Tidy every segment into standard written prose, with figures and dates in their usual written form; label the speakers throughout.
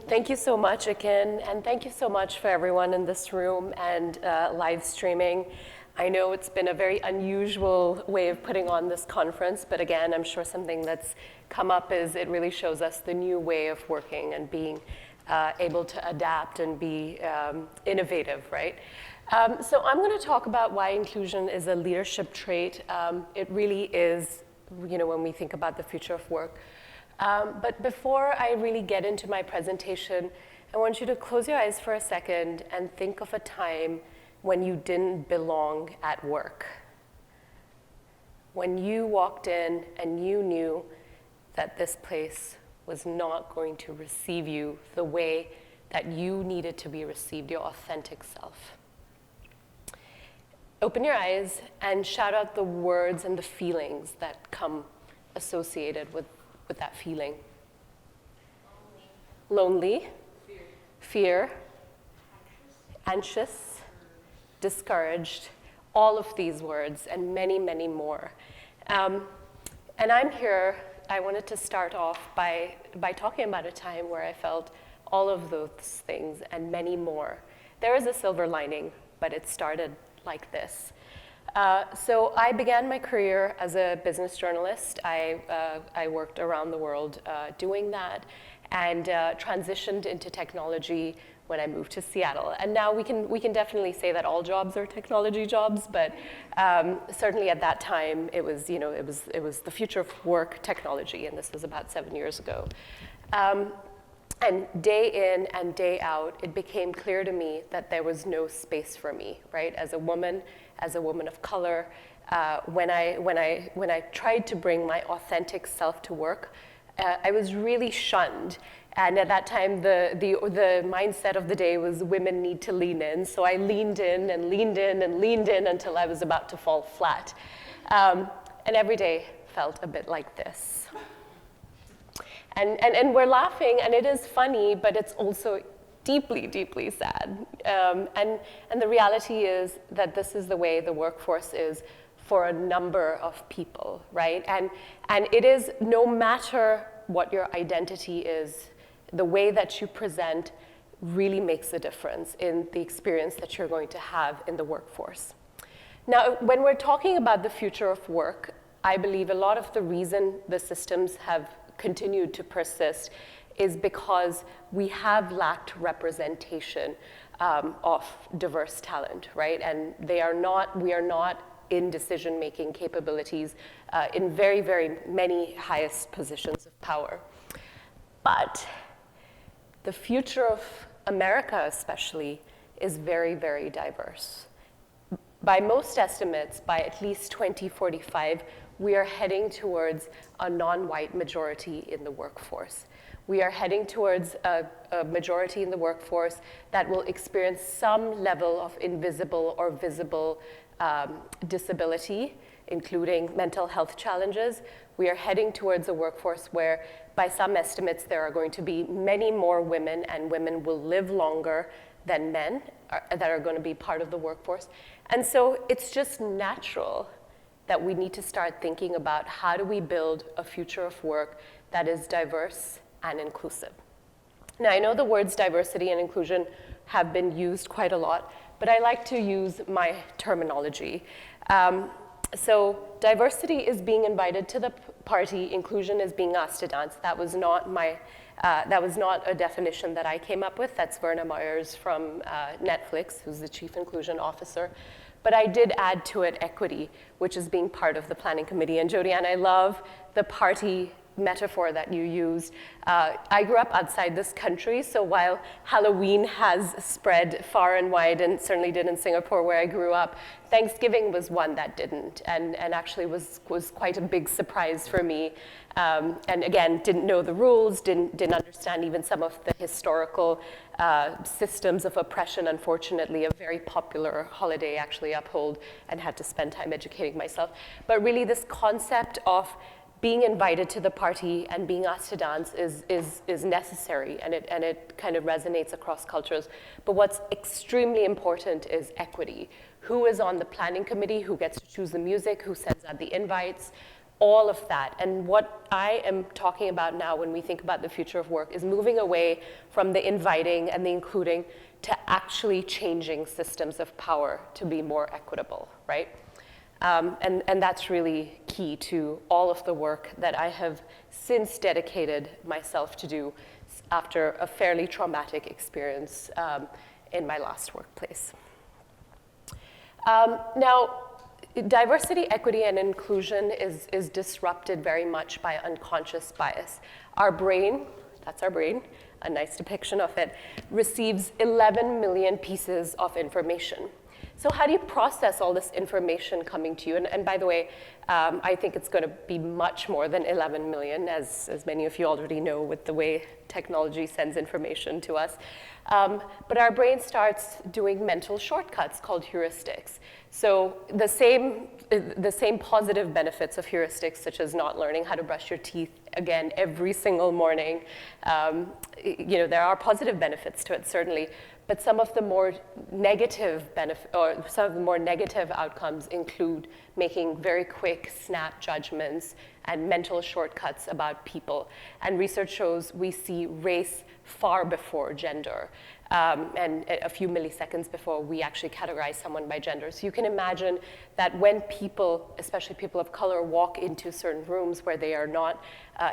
Speaker 1: Thank you so much, Ekin, and thank you so much for everyone in this room and live streaming. I know it's been a very unusual way of putting on this conference, but again, I'm sure something that's come up is it really shows us the new way of working and being able to adapt and be innovative, right? So I'm going to talk about why inclusion is a leadership trait. It really is, when we think about the future of work. But before I really get into my presentation, I want you to close your eyes for a second and think of a time when you didn't belong at work. When you walked in and you knew that this place was not going to receive you the way that you needed to be received, your authentic self. Open your eyes and shout out the words and the feelings that come associated with that feeling. Lonely, fear, anxious, discouraged, all of these words and many, many more. And I'm here, I wanted to start off by talking about a time where I felt all of those things and many more. There is a silver lining, but it started like this. So I began my career as a business journalist. I worked around the world doing that and transitioned into technology when I moved to Seattle. And now we can definitely say that all jobs are technology jobs, but certainly at that time it was the future of work technology, and this was about 7 years ago. And day in and day out, it became clear to me that there was no space for me, right? As a woman of color, when I tried to bring my authentic self to work, I was really shunned. And at that time, the mindset of the day was women need to lean in. So I leaned in and leaned in and leaned in until I was about to fall flat. And every day felt a bit like this. And we're laughing, and it is funny, but it's also deeply, deeply sad. And the reality is that this is the way the workforce is for a number of people, right? And it is, no matter what your identity is, the way that you present really makes a difference in the experience that you're going to have in the workforce. Now, when we're talking about the future of work, I believe a lot of the reason the systems have continued to persist is because we have lacked representation of diverse talent, right? And we are not in decision-making capabilities in very, very many highest positions of power. But the future of America especially is very, very diverse. By most estimates, by at least 2045, we are heading towards a non-white majority in the workforce. We are heading towards a majority in the workforce that will experience some level of invisible or visible disability, including mental health challenges. We are heading towards a workforce where, by some estimates, there are going to be many more women, and women will live longer than men that are going to be part of the workforce. And so it's just natural that we need to start thinking about how do we build a future of work that is diverse and inclusive. Now, I know the words diversity and inclusion have been used quite a lot, but I like to use my terminology. So diversity is being invited to the party, inclusion is being asked to dance. That was not a definition that I came up with. That's Verna from Netflix, who's the Chief Inclusion Officer. But I did add to it equity, which is being part of the planning committee. And Jodi-Ann, I love the party metaphor that you used. I grew up outside this country, so while Halloween has spread far and wide, and certainly did in Singapore where I grew up, Thanksgiving was one that didn't, and actually was quite a big surprise for me. And again, didn't know the rules, didn't understand even some of the historical systems of oppression. Unfortunately, a very popular holiday actually uphold, and had to spend time educating myself. But really this concept of being invited to the party and being asked to dance is necessary, and it kind of resonates across cultures. But what's extremely important is equity. Who is on the planning committee, who gets to choose the music, who sends out the invites, all of that. And what I am talking about now when we think about the future of work is moving away from the inviting and the including to actually changing systems of power to be more equitable, right? And that's really key to all of the work that I have since dedicated myself to do after a fairly traumatic experience in my last workplace. Now, diversity, equity, and inclusion is disrupted very much by unconscious bias. Our brain, that's our brain, a nice depiction of it, receives 11 million pieces of information. So how do you process all this information coming to you? And by the way, I think it's going to be much more than 11 million, as many of you already know with the way technology sends information to us. But our brain starts doing mental shortcuts called heuristics. So the same positive benefits of heuristics, such as not learning how to brush your teeth again every single morning, there are positive benefits to it, certainly. But some of the more negative outcomes include making very quick, snap judgments and mental shortcuts about people. And research shows we see race far before gender, and a few milliseconds before we actually categorize someone by gender. So you can imagine that when people, especially people of color, walk into certain rooms where they are not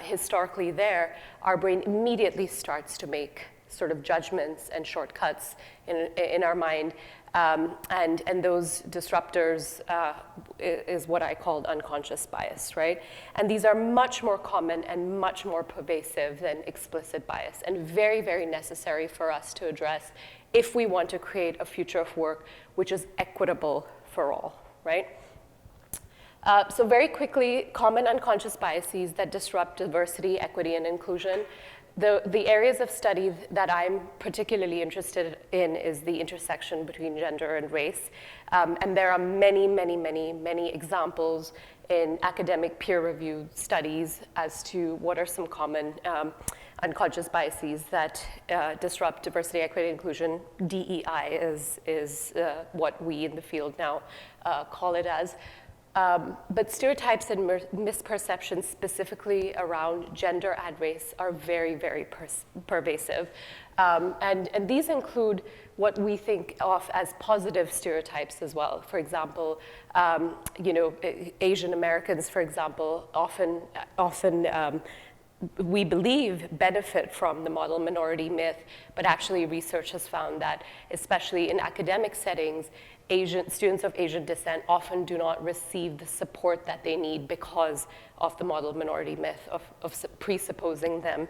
Speaker 1: historically there, our brain immediately starts to make sort of judgments and shortcuts in our mind. And those disruptors is what I called unconscious bias, right? And these are much more common and much more pervasive than explicit bias, and very, very necessary for us to address if we want to create a future of work which is equitable for all, right? So very quickly, common unconscious biases that disrupt diversity, equity, and inclusion. The areas of study that I'm particularly interested in is the intersection between gender and race. And there are many, many, many, many examples in academic peer-reviewed studies as to what are some common unconscious biases that disrupt diversity, equity, and inclusion. DEI is what we in the field now call it as. But stereotypes and misperceptions specifically around gender and race are very, very pervasive. And these include what we think of as positive stereotypes as well. For example, Asian Americans, for example, often we believe benefit from the model minority myth, but actually research has found that, especially in academic settings, students of Asian descent often do not receive the support that they need because of the model minority myth of presupposing them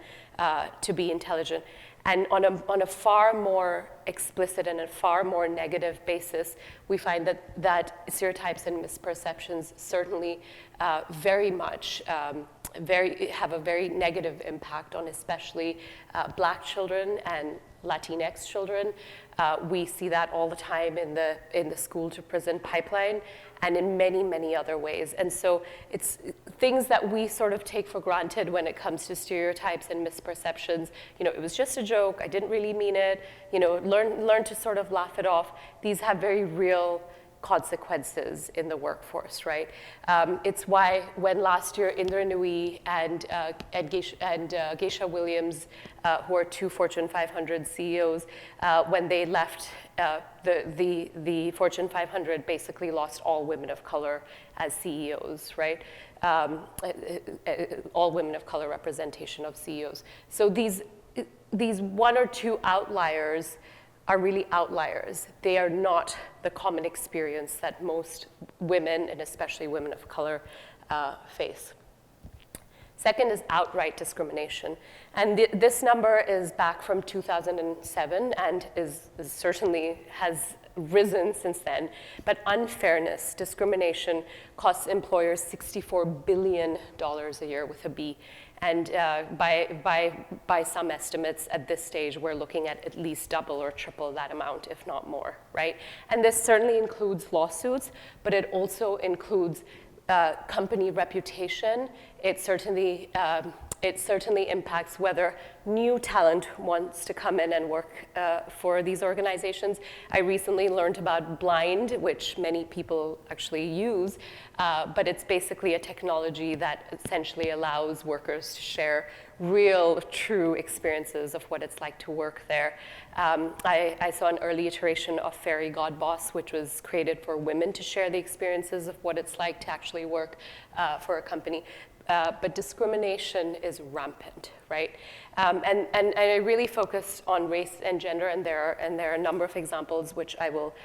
Speaker 1: to be intelligent. And on a far more explicit and a far more negative basis, we find that stereotypes and misperceptions certainly very much have a very negative impact on especially Black children and Latinx children. We see that all the time in the school to prison pipeline and in many, many other ways. And so it's things that we sort of take for granted when it comes to stereotypes and misperceptions. It was just a joke, I didn't really mean it, learn to sort of laugh it off. These have very real consequences in the workforce, right? It's why when last year Indra Nooyi and Geisha Williams, who are two Fortune 500 CEOs, when they left the Fortune 500, basically lost all women of color as CEOs, right? All women of color representation of CEOs. So these one or two outliers are really outliers. They are not the common experience that most women, and especially women of color, face. Second is outright discrimination. And this number is back from 2007 and is certainly has risen since then. But unfairness, discrimination, costs employers $64 billion a year with a B. And by some estimates at this stage, we're looking at least double or triple that amount, if not more, right? And this certainly includes lawsuits, but it also includes company reputation. It certainly It certainly impacts whether new talent wants to come in and work for these organizations. I recently learned about Blind, which many people actually use, but it's basically a technology that essentially allows workers to share real, true experiences of what it's like to work there. I saw an early iteration of Fairy God Boss, which was created for women to share the experiences of what it's like to actually work for a company. But discrimination is rampant, right? And I really focused on race and gender, and there are a number of examples which I will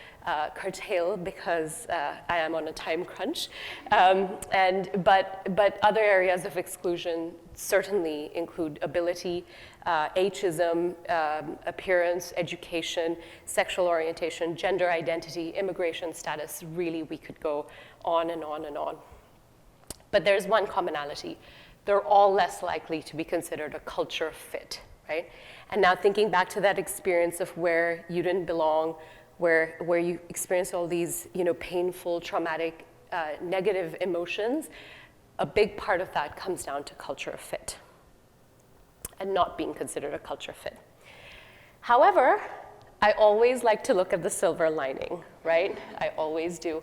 Speaker 1: curtail because I am on a time crunch. But other areas of exclusion certainly include ability, ageism, appearance, education, sexual orientation, gender identity, immigration status. Really, we could go on and on and on. But there's one commonality. They're all less likely to be considered a culture fit, right? And now thinking back to that experience of where you didn't belong, where you experienced all these, painful, traumatic, negative emotions, a big part of that comes down to culture fit and not being considered a culture fit. However, I always like to look at the silver lining, right? I always do.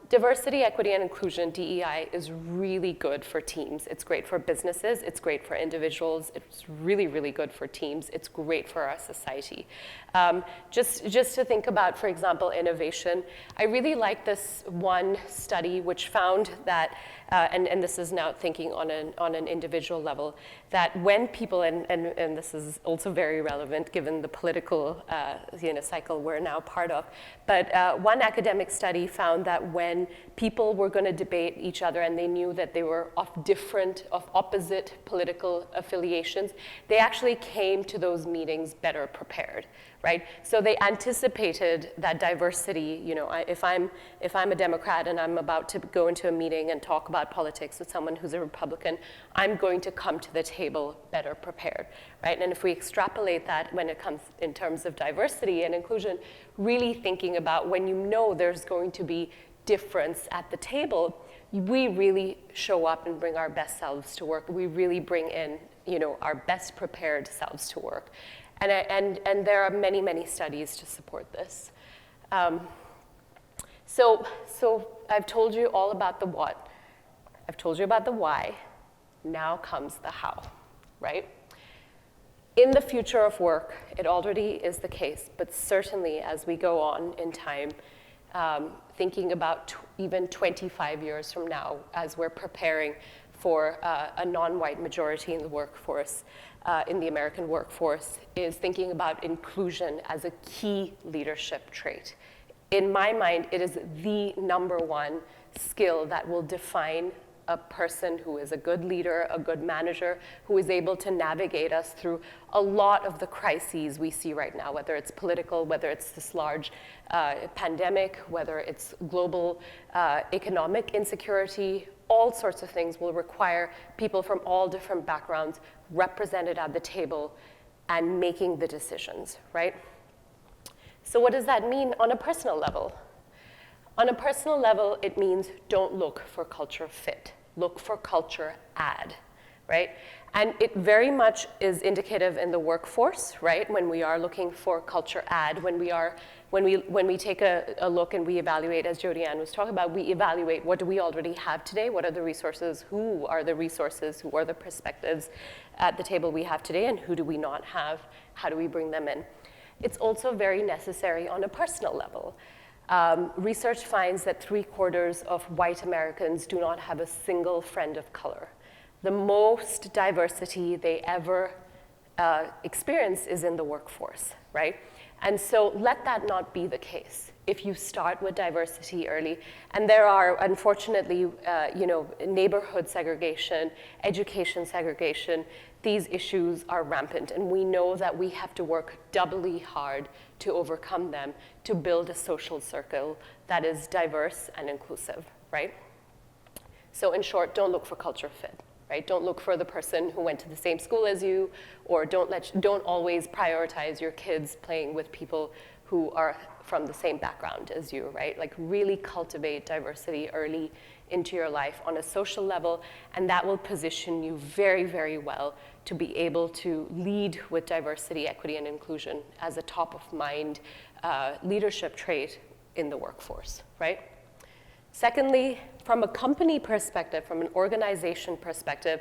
Speaker 1: Diversity, equity, and inclusion, DEI, is really good for teams. It's great for businesses. It's great for individuals. It's really, really good for teams. It's great for our society. Just to think about, for example, innovation, I really like this one study which found that, and this is now thinking on an individual level, that when people, and this is also very relevant given the political cycle we're now part of, but one academic study found that when people were going to debate each other and they knew that they were of opposite political affiliations, they actually came to those meetings better prepared, right? So they anticipated that diversity. If I'm a Democrat and I'm about to go into a meeting and talk about politics with someone who's a Republican, I'm going to come to the table better prepared, right? And if we extrapolate that when it comes in terms of diversity and inclusion, really thinking about when there's going to be difference at the table, we really show up and bring our best selves to work. We really bring in, our best prepared selves to work. And there are many, many studies to support this. So I've told you all about the what. I've told you about the why. Now comes the how, right? In the future of work, it already is the case, but certainly as we go on in time, thinking about even 25 years from now, as we're preparing for a non-white majority in the workforce, in the American workforce, is thinking about inclusion as a key leadership trait. In my mind, it is the number one skill that will define a person who is a good leader, a good manager, who is able to navigate us through a lot of the crises we see right now, whether it's political, whether it's this large pandemic, whether it's global economic insecurity. All sorts of things will require people from all different backgrounds represented at the table and making the decisions, right? So what does that mean on a personal level? On a personal level, it means don't look for culture fit. Look for culture add, right? And it very much is indicative in the workforce, right? When we are looking for culture add, when we take a look and we evaluate, as Jodi-Ann was talking about, we evaluate what do we already have today, what are the resources, who are the perspectives at the table we have today, and who do we not have, how do we bring them in? It's also very necessary on a personal level. Research finds that 3/4 of white Americans do not have a single friend of color. The most diversity they ever experience is in the workforce, right? And so let that not be the case. If you start with diversity early, and there are, unfortunately, neighborhood segregation, education segregation, these issues are rampant, and we know that we have to work doubly hard to overcome them, to build a social circle that is diverse and inclusive, right? So in short, don't look for culture fit, right? Don't look for the person who went to the same school as you, or don't always prioritize your kids playing with people who are from the same background as you, right? Like really cultivate diversity early into your life on a social level, and that will position you very, very well to be able to lead with diversity, equity, and inclusion as a top of mind leadership trait in the workforce, right? Secondly, from a company perspective, from an organization perspective,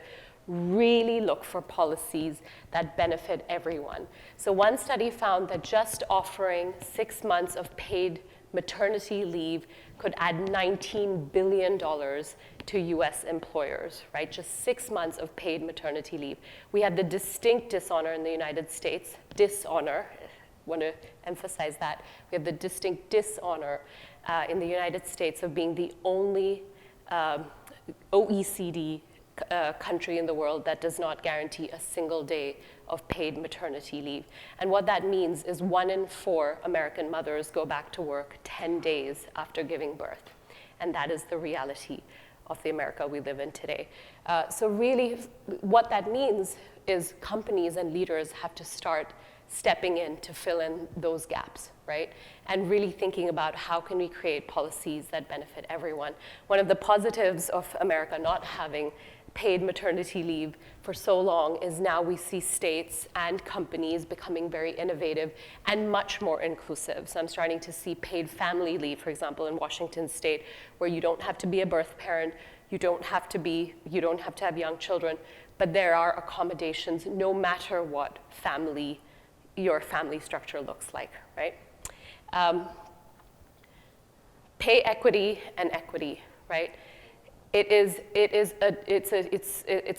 Speaker 1: really look for policies that benefit everyone. So one study found that just offering 6 months of paid maternity leave could add $19 billion to US employers, right? Just 6 months of paid maternity leave. We have the distinct dishonor in the United States, dishonor, I want to emphasize that. We have the distinct dishonor in the United States of being the only OECD country in the world that does not guarantee a single day of paid maternity leave. And what that means is 1 in 4 American mothers go back to work 10 days after giving birth. And that is the reality of the America we live in today. So really, what that means is companies and leaders have to start stepping in to fill in those gaps, right? And really thinking about how can we create policies that benefit everyone. One of the positives of America not having paid maternity leave for so long is now we see states and companies becoming very innovative and much more inclusive. So I'm starting to see paid family leave, for example, in Washington State, where you don't have to be a birth parent, you don't have to have young children, but there are accommodations no matter what your family structure looks like, right? Pay equity and equity, right? It's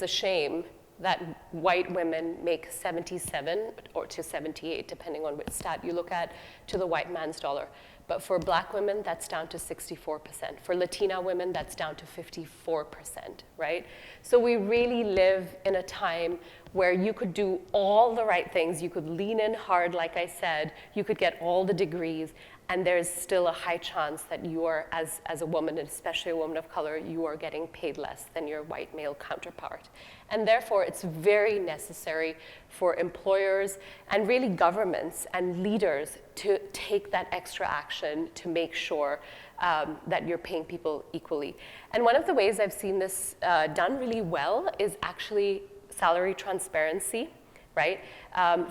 Speaker 1: a shame that white women make 77 or to 78, depending on which stat you look at, to the white man's dollar. But for black women, that's down to 64%. For Latina women, that's down to 54%, right? So we really live in a time where you could do all the right things. You could lean in hard, like I said. You could get all the degrees. And there's still a high chance that you are, as a woman, and especially a woman of color, you are getting paid less than your white male counterpart. And therefore, it's very necessary for employers and really governments and leaders to take that extra action to make sure that you're paying people equally. And one of the ways I've seen this done really well is actually salary transparency, right?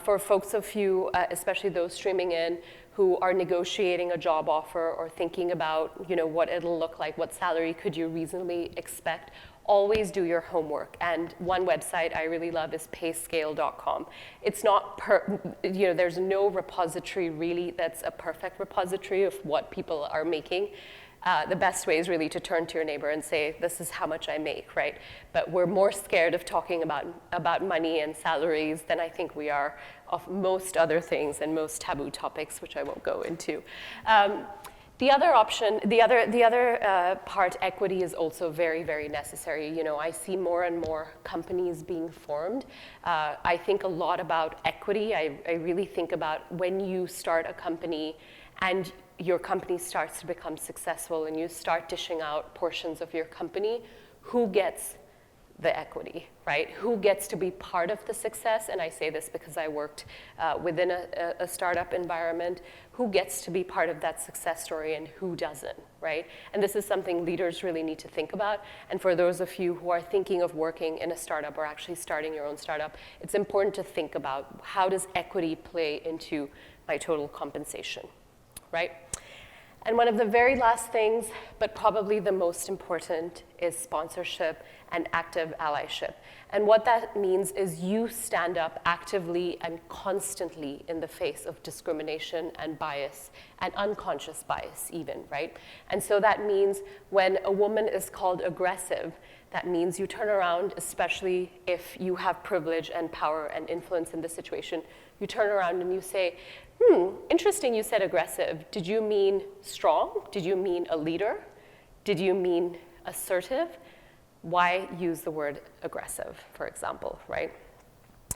Speaker 1: For folks of you, especially those streaming in, who are negotiating a job offer or thinking about, what it'll look like, what salary could you reasonably expect, always do your homework. And one website I really love is payscale.com. It's not, there's no repository really that's a perfect repository of what people are making. The best way is really to turn to your neighbor and say, this is how much I make, right? But we're more scared of talking about money and salaries than I think we are of most other things and most taboo topics, which I won't go into. The other option, the other part, equity, is also very, very necessary. I see more and more companies being formed. I think a lot about equity. I really think about when you start a company and your company starts to become successful and you start dishing out portions of your company, who gets the equity, right? Who gets to be part of the success? And I say this because I worked within a startup environment. Who gets to be part of that success story and who doesn't, right? And this is something leaders really need to think about. And for those of you who are thinking of working in a startup or actually starting your own startup, it's important to think about how does equity play into my total compensation, right? And one of the very last things, but probably the most important, is sponsorship and active allyship. And what that means is you stand up actively and constantly in the face of discrimination and bias, and unconscious bias even, right? And so that means when a woman is called aggressive, that means you turn around, especially if you have privilege and power and influence in the situation, you turn around and you say, interesting you said aggressive. Did you mean strong? Did you mean a leader? Did you mean assertive? Why use the word aggressive, for example, right?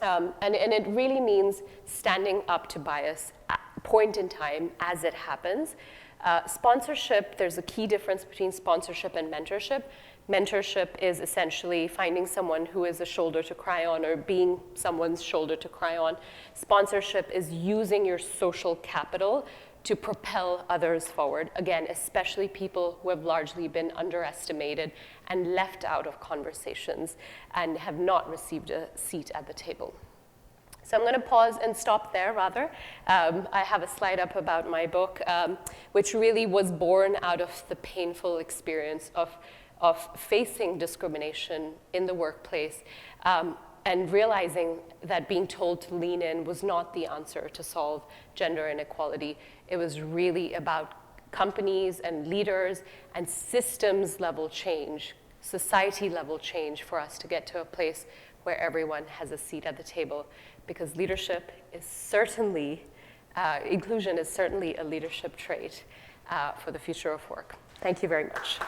Speaker 1: And it really means standing up to bias at point in time as it happens. Sponsorship, there's a key difference between sponsorship and mentorship. Mentorship is essentially finding someone who is a shoulder to cry on or being someone's shoulder to cry on. Sponsorship is using your social capital to propel others forward. Again, especially people who have largely been underestimated and left out of conversations and have not received a seat at the table. So I'm going to pause and stop there, rather. I have a slide up about my book, which really was born out of the painful experience of facing discrimination in the workplace, and realizing that being told to lean in was not the answer to solve gender inequality. It was really about companies and leaders and systems level change, society level change, for us to get to a place where everyone has a seat at the table, because leadership is certainly, inclusion is certainly a leadership trait for the future of work. Thank you very much.